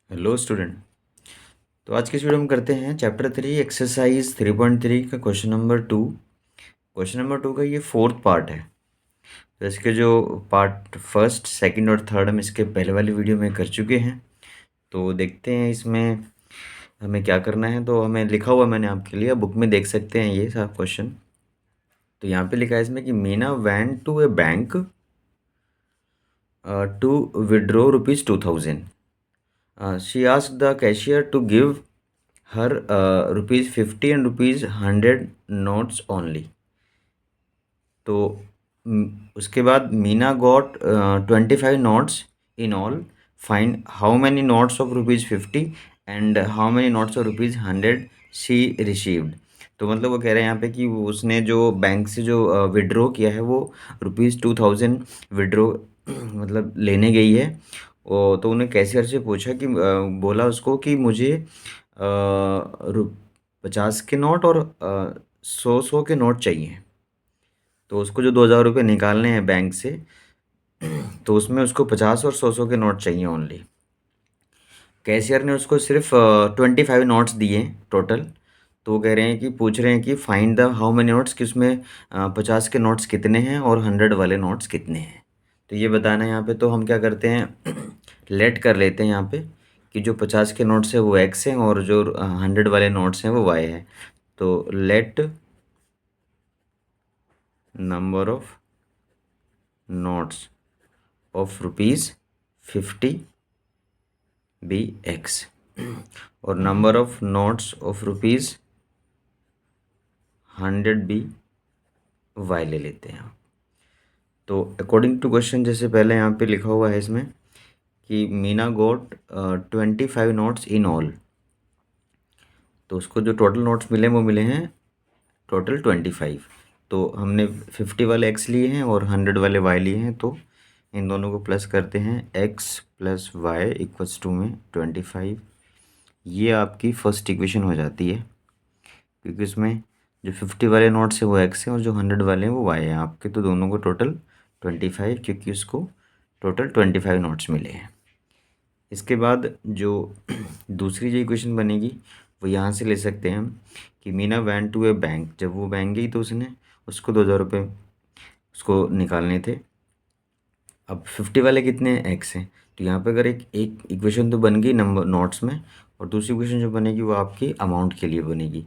Hello student. तो आज की इस वीडियो में करते हैं चैप्टर 3 एक्सरसाइज 3.3 का क्वेश्चन नंबर 2। क्वेश्चन नंबर 2 का ये फोर्थ पार्ट है। तो इसके जो पार्ट फर्स्ट सेकंड और थर्ड हम इसके पहले वाली वीडियो में कर चुके हैं। तो देखते हैं इसमें हमें क्या करना है। तो हमें लिखा हुआ मैंने आपके लिए, बुक में देख सकते हैं ये सारा क्वेश्चन। तो यहाँ पे लिखा है इसमें कि Meena went to a bank to withdraw ₹2000. She asked the cashier to give her ₹50 and ₹100 notes only. तो उसके बाद Meena got 25 notes in all. Find how many notes of ₹50 and how many notes of ₹100 she received. तो मतलब वो कह रहे हैं यहाँ पे कि उसने जो बैंक से जो विड्रॉ किया है वो ₹2000 विड्रॉ मतलब लेने गई है। तो उन्हें कैशियर से पूछा कि बोला उसको कि मुझे 50 के नोट और 100 के नोट चाहिए। तो उसको जो 2000 रुपये निकालने हैं बैंक से, तो उसमें उसको 50 और 100 के नोट चाहिए ओनली। कैशियर ने उसको सिर्फ 25 नोट्स दिए टोटल। तो वो कह रहे हैं कि पूछ रहे हैं कि find the how many notes, कि उसमें 50 के नोट्स कितने हैं और 100 वाले नोट्स कितने हैं। तो ये बताना है यहाँ पे। तो हम क्या करते हैं लेट कर लेते हैं यहाँ पे कि जो 50 के नोट्स है वो एक्स हैं और जो 100 वाले नोट्स हैं वो वाई है। तो let number of notes of ₹50 be x और number of notes of ₹100 be y ले लेते हैं। तो अकॉर्डिंग टू क्वेश्चन, जैसे पहले यहाँ पे लिखा हुआ है इसमें कि मीना गोट 25 नोट्स इन ऑल। तो उसको जो टोटल नोट्स मिले वो मिले हैं टोटल 25। तो हमने 50 वाले एक्स लिए हैं और 100 वाले वाई लिए हैं। तो इन दोनों को प्लस करते हैं, x plus y equals to में 25। ये आपकी फर्स्ट इक्वेशन हो जाती है, क्योंकि उसमें जो 50 वाले नोट्स है वो एक्स है और जो 100 वाले हैं वो वाई है आपके। तो दोनों को टोटल 25, क्योंकि उसको टोटल 25 नोट्स मिले हैं। इसके बाद जो दूसरी जो इक्वेशन बनेगी वो यहाँ से ले सकते हैं हम कि Meena went to a bank. जब वो बैंक गई तो उसने उसको 2000 रुपये उसको निकालने थे। अब 50 वाले कितने हैं, एक्स हैं। तो यहाँ पे अगर एक एक इक्वेशन तो बन गई नंबर नोट्स में, और दूसरी इक्वेशन जो बनेगी वो आपकी अमाउंट के लिए बनेगी।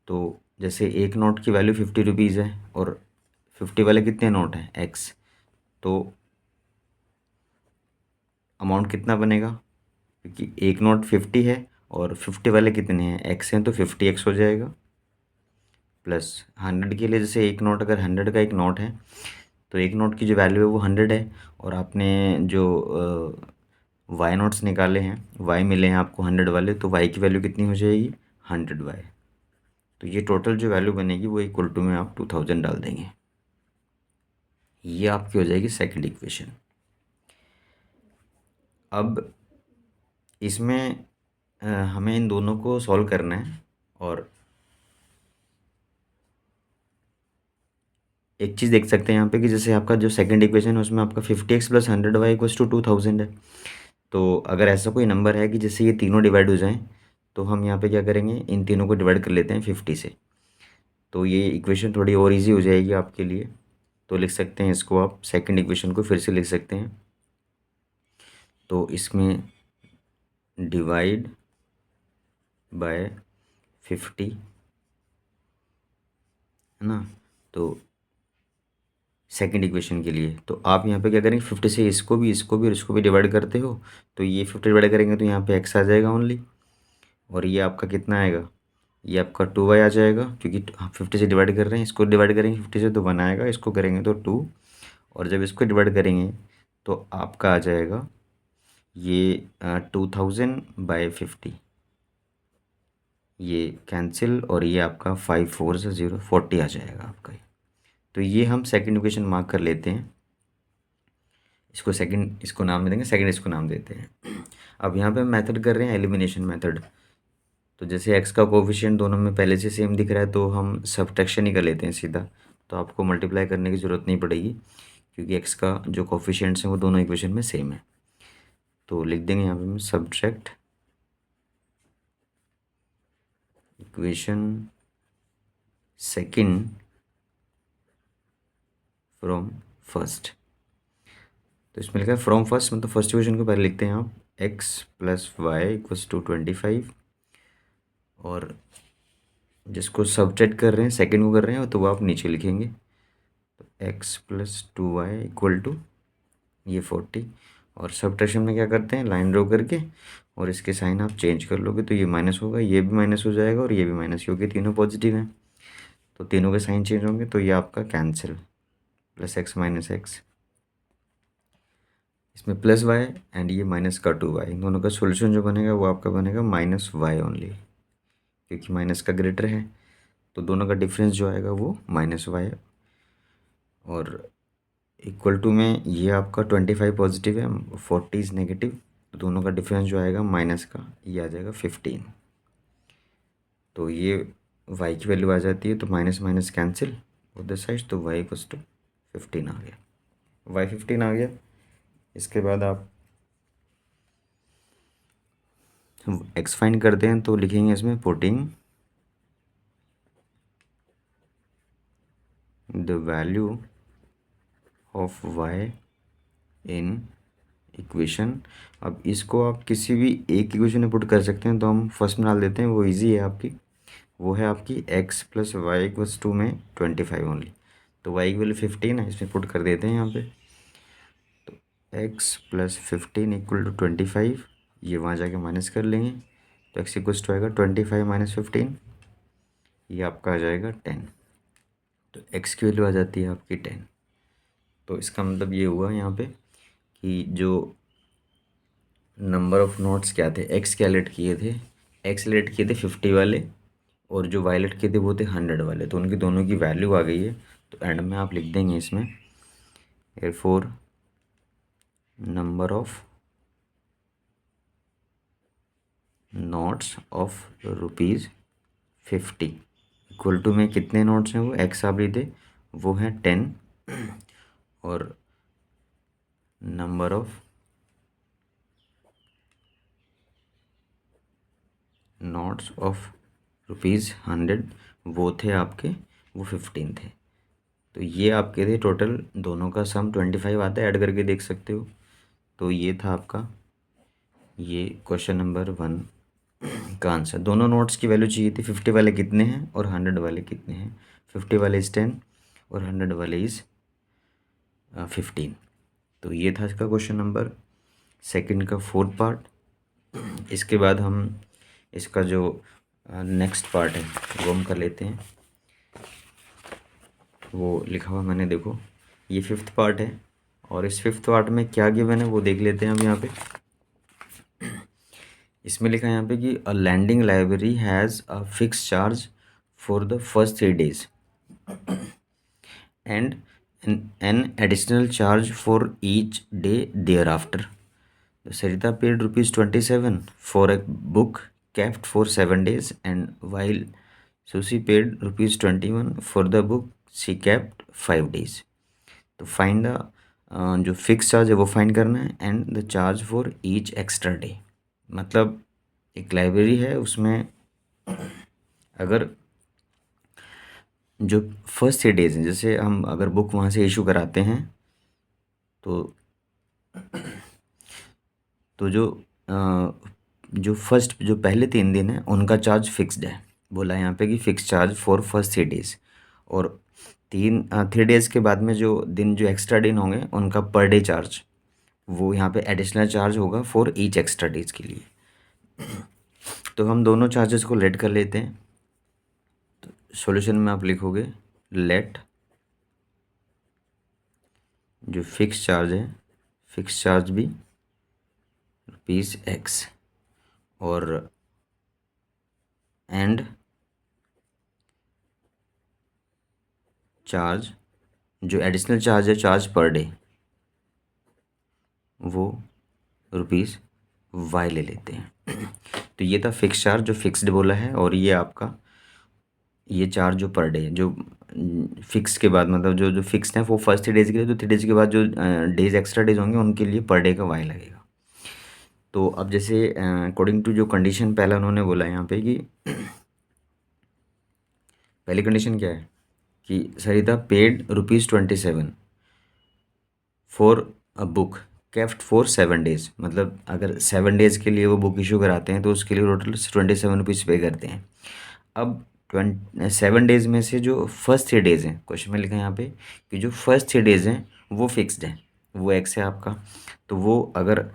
तो जैसे एक नोट की वैल्यू 50 रुपीज़ है और 50 वाले कितने नोट हैं, एक्स। तो अमाउंट कितना बनेगा, क्योंकि एक नोट 50 है और 50 वाले कितने हैं, एक्स हैं, तो 50x हो जाएगा। प्लस 100 के लिए, जैसे एक नोट, अगर 100 का एक नोट है तो एक नोट की जो वैल्यू है वो 100 है, और आपने जो वाई नोट्स निकाले हैं, वाई मिले हैं आपको 100 वाले, तो वाई की वैल्यू कितनी हो जाएगी, 100y। तो ये टोटल जो वैल्यू बनेगी वो इक्वल टू में आप 2000 डाल देंगे। ये आपकी हो जाएगी सेकंड इक्वेशन। अब इसमें हमें इन दोनों को सॉल्व करना है, और एक चीज़ देख सकते हैं यहाँ पे कि जैसे आपका जो सेकंड इक्वेशन है उसमें आपका 50x plus 100y equals to 2000 है। तो अगर ऐसा कोई नंबर है कि जैसे ये तीनों डिवाइड हो जाएं, तो हम यहाँ पे क्या करेंगे, इन तीनों को डिवाइड कर लेते हैं 50 से। तो ये इक्वेशन थोड़ी और इजी हो जाएगी आपके लिए। तो लिख सकते हैं इसको, आप सेकंड इक्वेशन को फिर से लिख सकते हैं। तो इसमें डिवाइड बाय 50 है ना। तो सेकंड इक्वेशन के लिए तो आप यहाँ पे क्या करेंगे, 50 से इसको भी डिवाइड करते हो, तो ये 50 डिवाइड करेंगे तो यहाँ पे एक्स आ जाएगा ओनली। और ये आपका कितना आएगा, ये आपका 2y आ जाएगा, क्योंकि 50 से डिवाइड कर रहे हैं, इसको डिवाइड करेंगे 50 से तो 1 आएगा, इसको करेंगे तो 2। और जब इसको डिवाइड करेंगे तो आपका आ जाएगा ये 2000/50। ये कैंसिल, और ये आपका 5 4 से 0 40 आ जाएगा आपका। तो ये हम सेकंड इक्वेशन मार्क कर लेते हैं। इसको सेकंड, इसको नाम दे देंगे, सेकंड इसको नाम देते हैं। अब यहाँ पे हम मेथड कर रहे हैं एलिमिनेशन मेथड। तो जैसे एक्स का कोफिशिएंट दोनों में पहले से सेम दिख रहा है, तो हम सब्ट्रैक्शन ही कर लेते हैं सीधा। तो आपको मल्टीप्लाई करने की ज़रूरत नहीं पड़ेगी, क्योंकि एक्स का जो कोफिशिएंट्स हैं वो दोनों इक्वेशन में सेम है। तो लिख देंगे यहाँ पे हम subtract equation second from first. तो इसमें लिखा है फ्रॉम फर्स्ट, मतलब फर्स्ट इक्वेशन को पहले लिखते हैं आप, x plus y equals to 25, और जिसको सब्ट्रैक्ट कर रहे हैं, सेकंड को कर रहे हैं, तो वो आप नीचे लिखेंगे। तो x plus 2y equal to ये 40, और सब्ट्रैक्शन में क्या करते हैं, लाइन ड्रॉ करके और इसके साइन आप चेंज कर लोगे तो ये माइनस होगा, ये भी माइनस हो जाएगा और ये भी माइनस, क्योंकि तीनों पॉजिटिव हैं तो तीनों के साइन चेंज होंगे, तो ये आपका cancel, plus x minus x, इसमें प्लस वाई एंड ये माइनस का 2y, इन दोनों का सोल्यूशन जो बनेगा वो आपका बनेगा माइनस वाई ओनली, क्योंकि माइनस का ग्रेटर है तो दोनों का डिफरेंस जो आएगा वो माइनस वाई, और इक्वल टू में ये आपका 25 पॉजिटिव है, 40 नेगेटिव, तो दोनों का डिफरेंस जो आएगा माइनस का, ये आ जाएगा 15। तो ये y की वैल्यू आ जाती है, तो माइनस माइनस कैंसिल उधर साइड, तो y इक्वल्स टू 15 आ गया, y 15 आ गया। इसके बाद आप x फाइंड करते हैं, तो लिखेंगे इसमें putting the value of y in equation. अब इसको आप किसी भी एक इक्वेशन में पुट कर सकते हैं, तो हम फर्स्ट में डाल देते हैं, वो इजी है आपकी, वो है आपकी x plus y equals to में 25 ओनली, तो y की वैल्यू 15 है, इसमें पुट कर देते हैं यहाँ पे। तो x प्लस 15 इक्वल टू 25, ये वहाँ जाके माइनस कर लेंगे, तो x इक्वल्स टू आएगा 25 माइनस 15, ये आपका आ जाएगा 10, तो x की वैल्यू आ जाती है आपकी 10। तो इसका मतलब ये हुआ यहाँ पे कि जो नंबर ऑफ नोट्स क्या थे, x कैलकुलेट किए थे, x कैलकुलेट किए थे 50 वाले, और जो वायलेट किए थे वो थे 100 वाले, तो उनकी दोनों की वैल्यू आ गई है। तो एंड में आप लिख देंगे इसमें therefore number of notes of ₹50 equal to में कितने नोट्स हैं, वो एक्स आप लीजिए, वो हैं 10, और नंबर ऑफ नोट्स ऑफ ₹100 वो थे आपके, वो 15 थे। तो ये आपके थे टोटल, दोनों का सम 25 आता है, ऐड करके देख सकते हो। तो ये था आपका ये क्वेश्चन नंबर 1 का आंसर। दोनों नोट्स की वैल्यू चाहिए थी, 50 वाले कितने हैं और 100 वाले कितने हैं। 50 वाले इज़ 10 और 100 वाले इज़ 15। तो ये था इसका क्वेश्चन नंबर सेकंड का 4th पार्ट। इसके बाद हम इसका जो नेक्स्ट पार्ट है वो हम कर लेते हैं। वो लिखा हुआ मैंने, देखो ये 5th पार्ट है, और इस 5th पार्ट में क्या गिवन है वो देख लेते हैं हम यहाँ पे। इसमें लिखा है यहाँ पे कि a lending library has a fix charge for the first 3 days and an additional charge for each day thereafter. Sarita paid ₹27 for a book kept for 7 days, and while Susie paid ₹21 for the book she kept 5 days. तो find the जो fix charge है वो find करना है, and the charge for each extra day. मतलब एक library है, उसमें अगर जो फर्स्ट 3 days हैं, जैसे हम अगर बुक वहाँ से इशू कराते हैं तो जो फर्स्ट जो पहले 3 दिन हैं उनका चार्ज फिक्स्ड है, बोला है यहाँ पे कि fix charge for first 3 days, और 3 days के बाद में जो दिन जो एक्स्ट्रा दिन होंगे उनका पर डे चार्ज, वो यहाँ पे एडिशनल चार्ज होगा फॉर ईच एक्स्ट्रा डेज के लिए। तो हम दोनों चार्जेस को लेट कर लेते हैं। तो सॉल्यूशन में आप लिखोगे लेट जो फिक्स चार्ज है, फिक्स चार्ज भी ₹x, और एंड चार्ज जो एडिशनल चार्ज है, चार्ज पर डे, वो ₹y ले लेते हैं। तो ये था फिक्स चार्ज जो फिक्स्ड बोला है, और ये आपका ये चार्ज जो पर डे जो फिक्स के बाद, मतलब जो जो फिक्स्ड है वो फर्स्ट 3 days के लिए, तो 3 days के बाद जो डेज एक्स्ट्रा डेज होंगे उनके लिए पर डे का y लगेगा। तो अब जैसे अकॉर्डिंग टू जो कंडीशन पहला उन्होंने बोला यहाँ पे कि पहली कंडीशन क्या है कि Sarita paid ₹27 for a book kept for 7 days, मतलब अगर 7 डेज के लिए वो बुक इशू कराते हैं तो उसके लिए टोटल ₹27 पे करते हैं। अब 7 डेज में से जो फर्स्ट 3 डेज हैं, क्वेश्चन में लिखा है यहाँ पे कि जो फर्स्ट 3 डेज हैं वो फिक्स्ड है, वो एक्स है आपका। तो वो अगर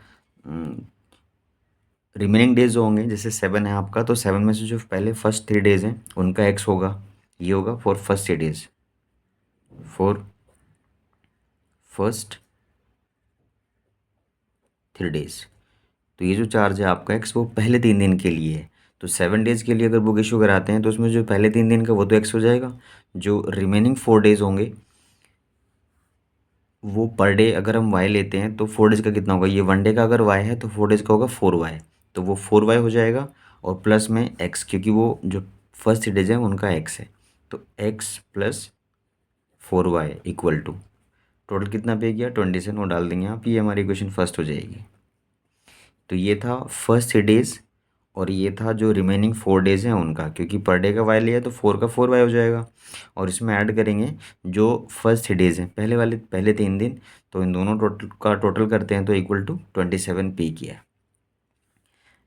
रिमेनिंग डेज जो होंगे, जैसे 7 है आपका, तो 7 में से जो पहले फर्स्ट 3 डेज हैं उनका एक्स होगा, ये होगा for first 3 days, for first 3 days. तो ये जो चार्ज है आपका एक्स वो पहले 3 दिन के लिए है। तो 7 डेज के लिए अगर बुक इशू कराते हैं तो उसमें जो पहले 3 दिन का वो तो एक्स हो जाएगा, जो रिमेनिंग 4 डेज होंगे वो पर डे अगर हम वाई लेते हैं तो 4 डेज का कितना होगा, ये 1 डे का अगर वाई है तो 4 डेज का होगा 4 वाई, तो वो 4 वाई हो जाएगा। और प्लस में एक्स, क्योंकि वो जो फर्स्ट 3 डेज है उनका एक्स है, तो x plus 4 y equal to total कितना पे गया 27, वो डाल देंगे आप, ये हमारी इक्वेशन फर्स्ट हो जाएगी। तो ये था फर्स्ट 3 डेज, और ये था जो रिमेनिंग 4 डेज हैं उनका, क्योंकि पर डे का वाई लिया तो 4 का 4 वाई हो जाएगा। और इसमें ऐड करेंगे जो फर्स्ट 3 डेज हैं, पहले वाले पहले 3 दिन, तो इन दोनों टोटल का टोटल करते हैं तो इक्वल टू 27 पी किया।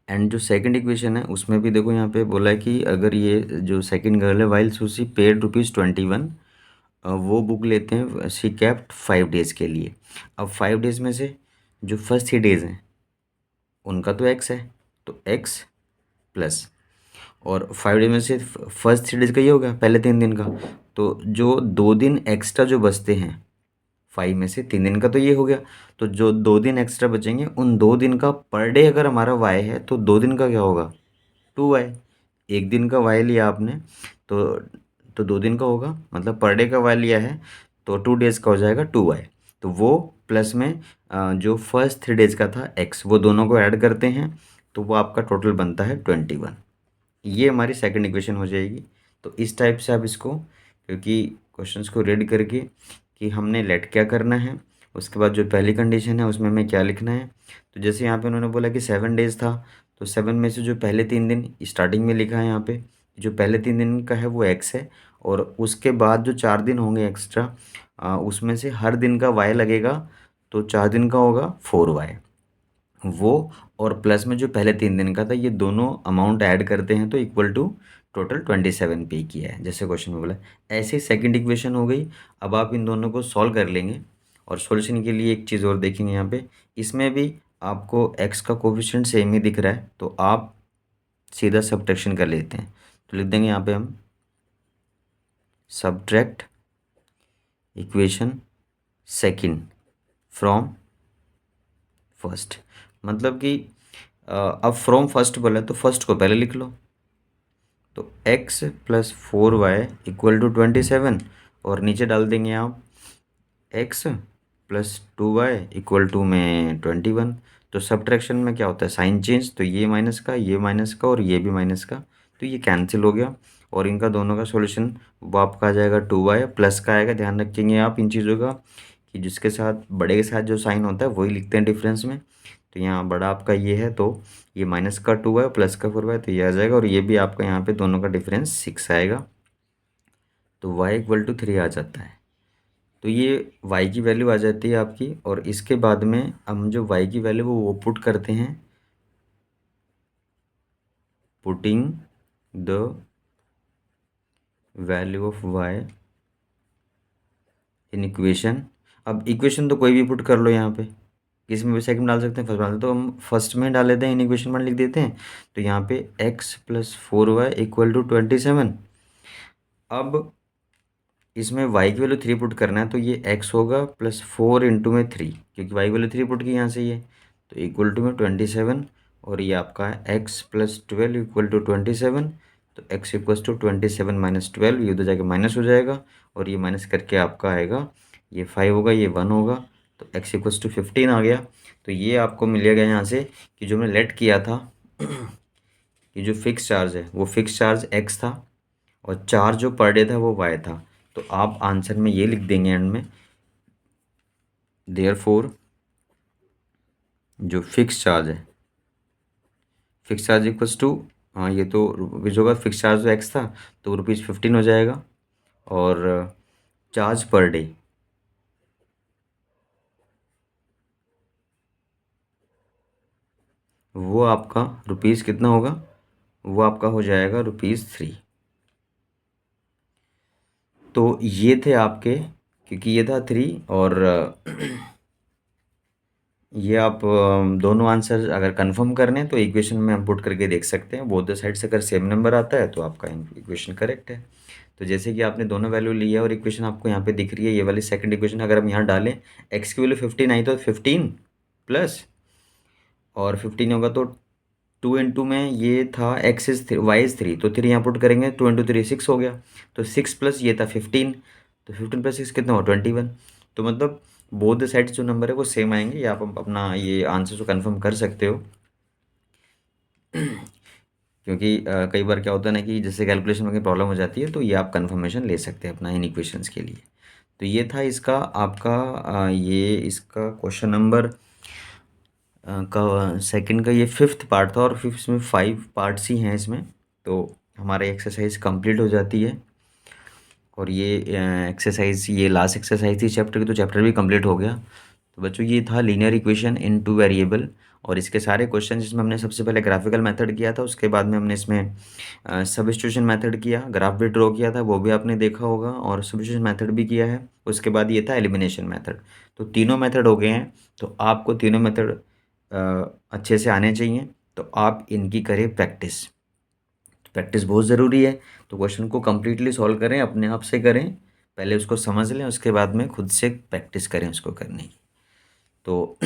एंड जो सेकंड इक्वेशन है उसमें भी देखो यहाँ पे बोला है कि अगर ये जो सेकंड गर्ल है वाइल सुशी पेड ₹21, वो बुक लेते हैं शी कैप्ट 5 डेज के लिए। अब 5 डेज में से जो फर्स्ट 3 डेज हैं उनका तो एक्स है, तो एक्स प्लस, और 5 डे में से फर्स्ट 3 डेज का ये हो गया पहले 3 दिन का, तो जो 2 दिन एक्स्ट्रा जो बचते हैं 5 में से 3 दिन का तो ये हो गया, तो जो 2 दिन एक्स्ट्रा बचेंगे उन 2 दिन का पर डे अगर हमारा वाई है तो 2 दिन का क्या होगा 2 वाई। 1 दिन का वाई लिया आपने तो 2 दिन का होगा, मतलब पर डे का वाई लिया है तो 2 डेज का हो जाएगा 2 वाई। तो वो प्लस में जो फर्स्ट 3 डेज का था एक्स, वो दोनों को ऐड करते हैं तो वो आपका टोटल बनता है 21। ये हमारी सेकंड इक्वेशन हो जाएगी। तो इस टाइप से आप इसको, क्योंकि क्वेश्चंस को रीड करके कि हमने लेट क्या करना है, उसके बाद जो पहली कंडीशन है उसमें हमें क्या लिखना है। तो जैसे यहाँ पे उन्होंने बोला कि 7 डेज था, तो 7 में से जो पहले 3 दिन स्टार्टिंग में लिखा है यहाँ पे, जो पहले 3 दिन का है वो एक्स है, और उसके बाद जो 4 दिन होंगे एक्स्ट्रा उसमें से हर दिन का वाई लगेगा, तो 4 दिन का होगा 4 वाई वो, और प्लस में जो पहले 3 दिन का था, ये दोनों अमाउंट ऐड करते हैं तो इक्वल टू टोटल 27 पे किया है, जैसे क्वेश्चन में बोला। ऐसे सेकंड इक्वेशन हो गई। अब आप इन दोनों को सॉल्व कर लेंगे, और सॉल्यूशन के लिए एक चीज़ और देखेंगे यहाँ पे, इसमें भी आपको एक्स का कोफिशिएंट सेम ही दिख रहा है तो आप सीधा सब्ट्रैक्शन कर लेते हैं। तो लिख देंगे यहाँ पे हम subtract equation second from first, मतलब कि अब फ्रॉम फर्स्ट बोला तो फर्स्ट को पहले लिख लो, तो x plus 4 y equal to 27, और नीचे डाल देंगे आप x plus 2 y equal to में 21। तो सब्ट्रैक्शन में क्या होता है साइन चेंज, तो ये माइनस का, ये माइनस का, और ये भी माइनस का, तो ये कैंसिल हो गया, और इनका दोनों का सॉल्यूशन वो आपका आ जाएगा 2 वाई प्लस का आएगा। ध्यान रखेंगे आप इन चीज़ों का कि जिसके साथ बड़े के साथ जो साइन होता है वही लिखते हैं डिफरेंस में। तो यहाँ बड़ा आपका ये है तो ये माइनस का 2 है प्लस का 4 है, तो ये आ जाएगा, और ये भी आपका यहाँ पे दोनों का डिफरेंस 6 आएगा, तो y इक्वल टू 3 आ जाता है। तो ये y की वैल्यू आ जाती है आपकी, और इसके बाद में हम जो y की वैल्यू वो पुट करते हैं, putting the value of y in equation. अब इक्वेशन तो कोई भी पुट कर लो यहाँ पे, इसमें भी सेकंड डाल सकते हैं, फर्स्ट डाल सकते हैं, तो हम फर्स्ट में डाल देते हैं, इन इक्वेशन में लिख देते हैं। तो यहाँ पे x plus 4 y equal to 27। अब इसमें y की वैल्यू 3 पुट करना है, तो ये x होगा प्लस 4 इंटू में 3, क्योंकि y की वैल्यू 3 पुट की यहाँ से ये, तो इक्वल टू में 27, और ये आपका है x प्लस 12 इक्वल टू 27। तो x इक्वल्स टू 27 माइनस 12, ये उधर जाके माइनस हो जाएगा, और ये माइनस करके आपका आएगा, ये 5 होगा, ये 1 होगा, तो x इक्वल्स टू 15 आ गया। तो ये आपको मिलेगा यहाँ से कि जो हमने लेट किया था कि जो फिक्स चार्ज है वो फिक्स चार्ज x था, और चार्ज जो पर डे था वो y था। तो आप आंसर में ये लिख देंगे एंड में, देयरफॉर जो फिक्स चार्ज है, फिक्स चार्ज इक्वल्स टू हाँ, ये तो रुपीज़ होगा, फिक्स चार्ज तो एक्स था तो ₹15 हो जाएगा। और चार्ज पर डे, वो आपका रुपीज़ कितना होगा, वो आपका हो जाएगा ₹3। तो ये थे आपके, क्योंकि ये था 3 और ये आप दोनों आंसर अगर कंफर्म करने हैं तो इक्वेशन में हम पुट करके देख सकते हैं। बोथ द साइड से अगर सेम नंबर आता है तो आपका इक्वेशन करेक्ट है। तो जैसे कि आपने दोनों वैल्यू लिया और इक्वेशन आपको यहाँ पे दिख रही है, ये वाली सेकंड इक्वेशन अगर हम यहाँ डालें, एक्स की वैल्यू 15 आई तो 15 प्लस, और 15 होगा तो 2 इंटू में ये था एक्स इज वाई इज 3, तो 3 यहाँ पुट करेंगे, 2 इंटू 3 6 हो गया। तो 6 प्लस ये था 15, तो 15 प्लस 6 कितना हो 21। तो मतलब बोथ द साइड्स जो नंबर है वो सेम आएंगे, या आप अपना ये आंसर को कंफर्म कर सकते हो। क्योंकि कई बार क्या होता है ना कि जैसे कैलकुलेशन में प्रॉब्लम हो जाती है, तो ये आप कंफर्मेशन ले सकते हैं अपना इन इक्वेशंस के लिए। तो ये था इसका आपका ये इसका क्वेश्चन नंबर का सेकंड का ये फिफ्थ पार्ट था, और फिफ्थ में 5 पार्ट्स ही हैं इसमें। तो हमारी एक्सरसाइज कंप्लीट हो जाती है, और ये एक्सरसाइज, ये लास्ट एक्सरसाइज थी चैप्टर की, तो चैप्टर भी कंप्लीट हो गया। तो बच्चों ये था linear equation in two variable, और इसके सारे क्वेश्चन जिसमें हमने सबसे पहले ग्राफिकल मेथड किया था, उसके बाद में हमने इसमें सब्स्टिट्यूशन मेथड किया, ग्राफ भी ड्रॉ किया था, वो भी आपने देखा होगा, और सब्स्टिट्यूशन मेथड भी किया है। उसके बाद ये था एलिमिनेशन मेथड। तो तीनों मेथड हो गए हैं। तो आपको तीनों मेथड अच्छे से आने चाहिए, तो आप इनकी करें प्रैक्टिस। प्रैक्टिस बहुत ज़रूरी है। तो क्वेश्चन को कम्प्लीटली सॉल्व करें, अपने आप से करें, पहले उसको समझ लें, उसके बाद में खुद से प्रैक्टिस करें उसको करने की। तो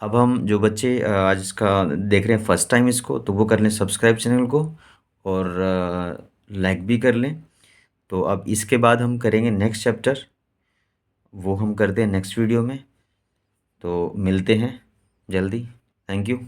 अब हम जो बच्चे आज इसका देख रहे हैं फर्स्ट टाइम इसको, तो वो कर लें सब्सक्राइब चैनल को, और लाइक भी कर लें। तो अब इसके बाद हम करेंगे नेक्स्ट चैप्टर, वो हम करते हैं नेक्स्ट वीडियो में। तो मिलते हैं जल्दी। Thank you.